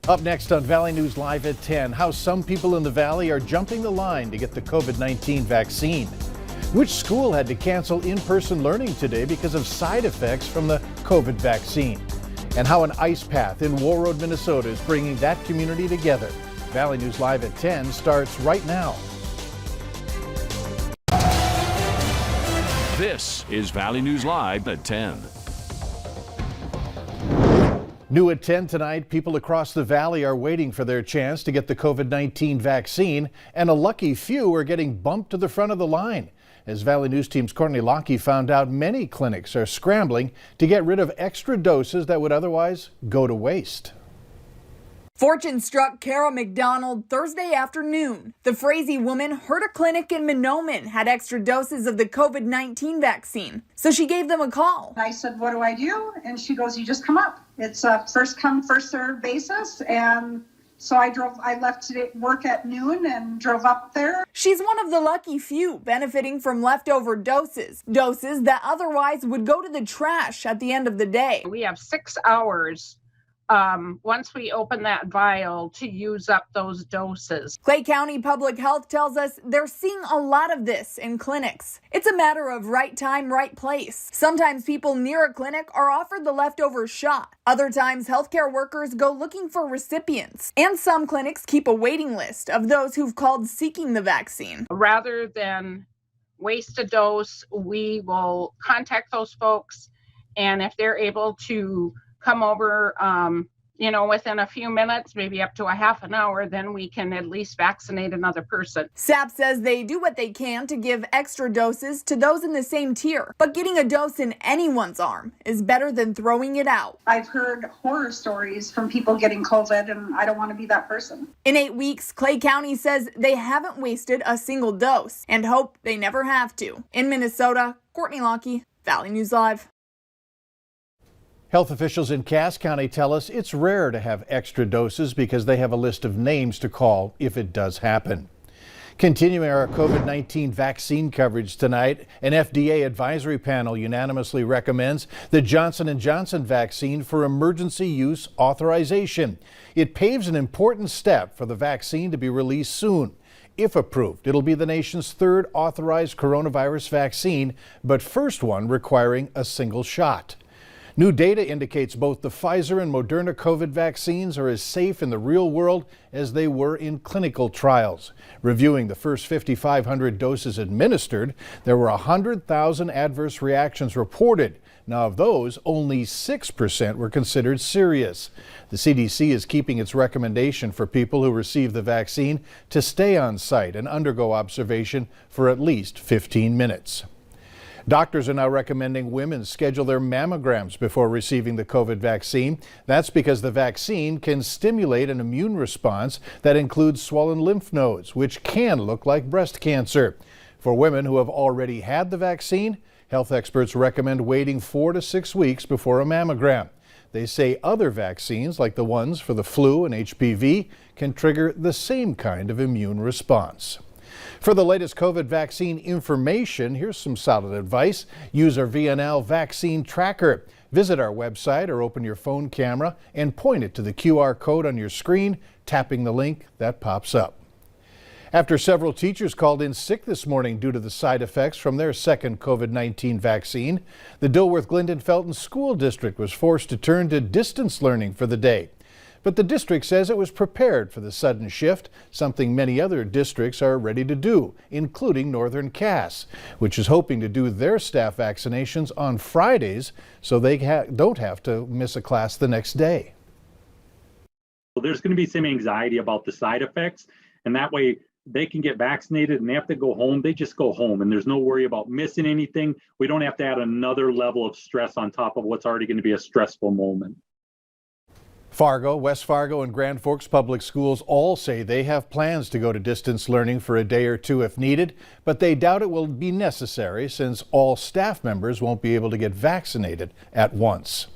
Up next on Valley News Live at 10, how some people in the Valley are jumping the line to get the COVID-19 vaccine. Which school had to cancel in-person learning today because of side effects from the COVID vaccine? And how an ice path in Warroad, Minnesota is bringing that community together. Valley News Live at 10 starts right now. This is Valley News Live at 10. New at 10 tonight, people across the valley are waiting for their chance to get the COVID-19 vaccine, and a lucky few are getting bumped to the front of the line. As Valley News Team's Courtney Lockie found out, many clinics are scrambling to get rid of extra doses that would otherwise go to waste. Fortune struck Kara McDonald Thursday afternoon. The Frazee woman heard a clinic in Mahnomen had extra doses of the COVID-19 vaccine, so she gave them a call. I said, what do I do? And she goes, you just come up. It's a first come, first served basis. And so I left today, work at noon and drove up there. She's one of the lucky few benefiting from leftover doses that otherwise would go to the trash at the end of the day. We have 6 hours once we open that vial to use up those doses. Clay County Public Health tells us they're seeing a lot of this in clinics. It's a matter of right time, right place. Sometimes people near a clinic are offered the leftover shot. Other times, healthcare workers go looking for recipients. And some clinics keep a waiting list of those who've called seeking the vaccine. Rather than waste a dose, we will contact those folks, and if they're able to come over, within a few minutes, maybe up to a half an hour, then we can at least vaccinate another person. SAP says they do what they can to give extra doses to those in the same tier, but getting a dose in anyone's arm is better than throwing it out. I've heard horror stories from people getting COVID, and I don't want to be that person. In 8 weeks, Clay County says they haven't wasted a single dose and hope they never have to. In Minnesota, Courtney Lockie, Valley News Live. Health officials in Cass County tell us it's rare to have extra doses because they have a list of names to call if it does happen. Continuing our COVID-19 vaccine coverage tonight, an FDA advisory panel unanimously recommends the Johnson & Johnson vaccine for emergency use authorization. It paves an important step for the vaccine to be released soon. If approved, it'll be the nation's third authorized coronavirus vaccine, but first one requiring a single shot. New data indicates both the Pfizer and Moderna COVID vaccines are as safe in the real world as they were in clinical trials. Reviewing the first 5,500 doses administered, there were 100,000 adverse reactions reported. Now, of those, only 6% were considered serious. The CDC is keeping its recommendation for people who receive the vaccine to stay on site and undergo observation for at least 15 minutes. Doctors are now recommending women schedule their mammograms before receiving the COVID vaccine. That's because the vaccine can stimulate an immune response that includes swollen lymph nodes, which can look like breast cancer. For women who have already had the vaccine, health experts recommend waiting 4 to 6 weeks before a mammogram. They say other vaccines, like the ones for the flu and HPV, can trigger the same kind of immune response. For the latest COVID vaccine information, here's some solid advice. Use our VNL vaccine tracker. Visit our website or open your phone camera and point it to the QR code on your screen, tapping the link that pops up. After several teachers called in sick this morning due to the side effects from their second COVID-19 vaccine, the Dilworth-Glendon-Felton School District was forced to turn to distance learning for the day. But the district says it was prepared for the sudden shift, something many other districts are ready to do, including Northern Cass, which is hoping to do their staff vaccinations on Fridays so they don't have to miss a class the next day. So there's going to be some anxiety about the side effects, and that way they can get vaccinated and they have to go home. They just go home and there's no worry about missing anything. We don't have to add another level of stress on top of what's already going to be a stressful moment. Fargo, West Fargo, and Grand Forks Public Schools all say they have plans to go to distance learning for a day or two if needed, but they doubt it will be necessary since all staff members won't be able to get vaccinated at once.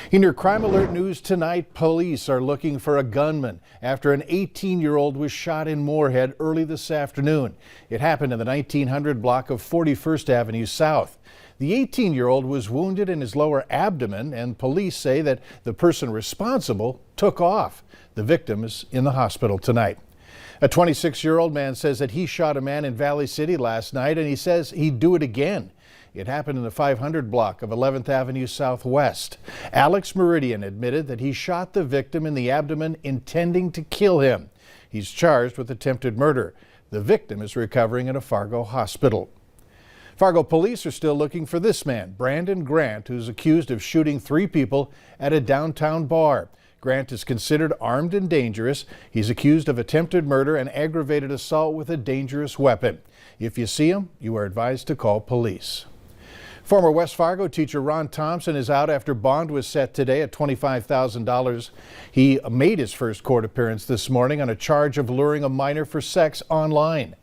In your crime alert news tonight, police are looking for a gunman after an 18-year-old was shot in Moorhead early this afternoon. It happened in the 1900 block of 41st Avenue South. The 18-year-old was wounded in his lower abdomen, and police say that the person responsible took off. The victim is in the hospital tonight. A 26-year-old man says that he shot a man in Valley City last night, and he says he'd do it again. It happened in the 500 block of 11th Avenue Southwest. Alex Meridian admitted that he shot the victim in the abdomen intending to kill him. He's charged with attempted murder. The victim is recovering in a Fargo hospital. Fargo police are still looking for this man, Brandon Grant, who's accused of shooting 3 people at a downtown bar. Grant is considered armed and dangerous. He's accused of attempted murder and aggravated assault with a dangerous weapon. If you see him, you are advised to call police. Former West Fargo teacher Ron Thompson is out after bond was set today at $25,000. He made his first court appearance this morning on a charge of luring a minor for sex online.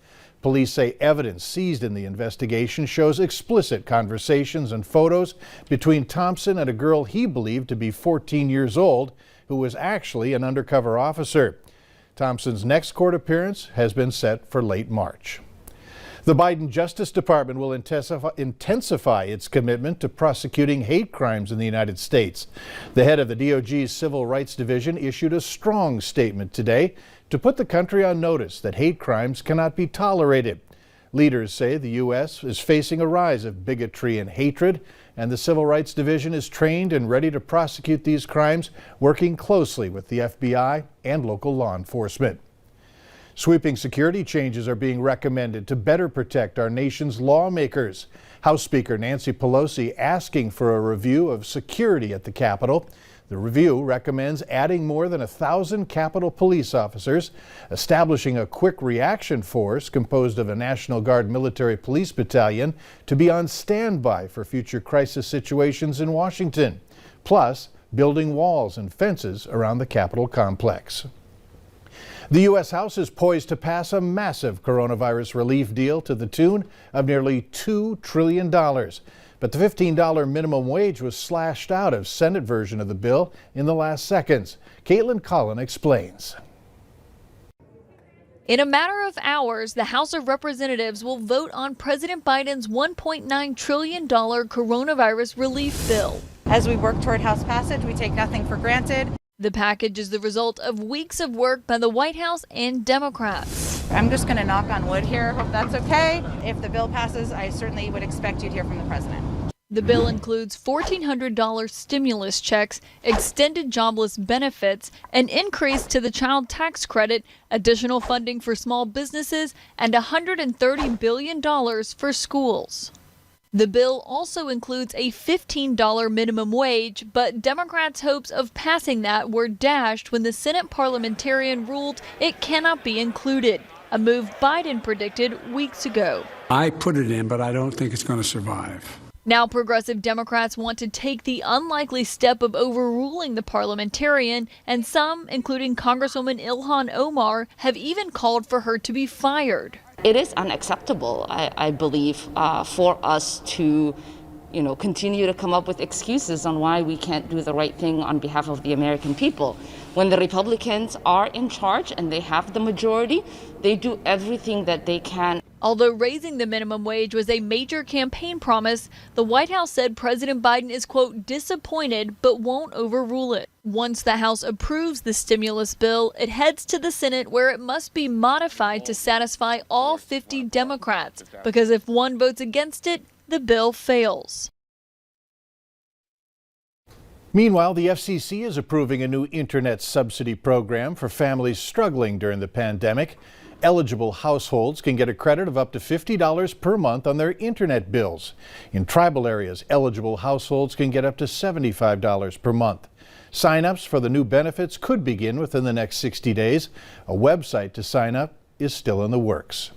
Police say evidence seized in the investigation shows explicit conversations and photos between Thompson and a girl he believed to be 14 years old, who was actually an undercover officer. Thompson's next court appearance has been set for late March. The Biden Justice Department will intensify its commitment to prosecuting hate crimes in the United States. The head of the DOJ's Civil Rights Division issued a strong statement today to put the country on notice that hate crimes cannot be tolerated. Leaders say the U.S. is facing a rise of bigotry and hatred, and the Civil Rights Division is trained and ready to prosecute these crimes, working closely with the FBI and local law enforcement. Sweeping security changes are being recommended to better protect our nation's lawmakers. House Speaker Nancy Pelosi asking for a review of security at the Capitol. The review recommends adding more than 1,000 Capitol police officers, establishing a quick reaction force composed of a National Guard military police battalion to be on standby for future crisis situations in Washington, plus building walls and fences around the Capitol complex. The U.S. House is poised to pass a massive coronavirus relief deal to the tune of nearly $2 trillion. But the $15 minimum wage was slashed out of Senate version of the bill in the last seconds. Caitlin Collin explains. In a matter of hours, the House of Representatives will vote on President Biden's $1.9 trillion coronavirus relief bill. As we work toward House passage, we take nothing for granted. The package is the result of weeks of work by the White House and Democrats. I'm just going to knock on wood here. Hope that's okay. If the bill passes, I certainly would expect you to hear from the president. The bill includes $1,400 stimulus checks, extended jobless benefits, an increase to the child tax credit, additional funding for small businesses, and $130 billion for schools. The bill also includes a $15 minimum wage, but Democrats' hopes of passing that were dashed when the Senate parliamentarian ruled it cannot be included, a move Biden predicted weeks ago. I put it in, but I don't think it's going to survive. Now progressive Democrats want to take the unlikely step of overruling the parliamentarian, and some, including Congresswoman Ilhan Omar, have even called for her to be fired. It is unacceptable, I believe, for us to, continue to come up with excuses on why we can't do the right thing on behalf of the American people. When the Republicans are in charge and they have the majority, they do everything that they can. Although raising the minimum wage was a major campaign promise, the White House said President Biden is, quote, disappointed but won't overrule it. Once the House approves the stimulus bill, it heads to the Senate where it must be modified to satisfy all 50 Democrats, because if one votes against it, the bill fails. Meanwhile, the FCC is approving a new internet subsidy program for families struggling during the pandemic. Eligible households can get a credit of up to $50 per month on their internet bills. In tribal areas, eligible households can get up to $75 per month. Sign-ups for the new benefits could begin within the next 60 days. A website to sign up is still in the works.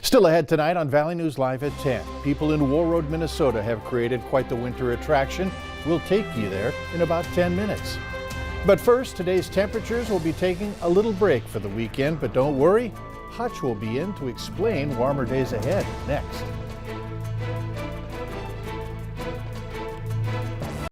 Still ahead tonight on Valley News Live at 10. People in Warroad, Minnesota have created quite the winter attraction. We'll take you there in about 10 minutes. But first, today's temperatures will be taking a little break for the weekend, but don't worry, Hutch will be in to explain warmer days ahead next.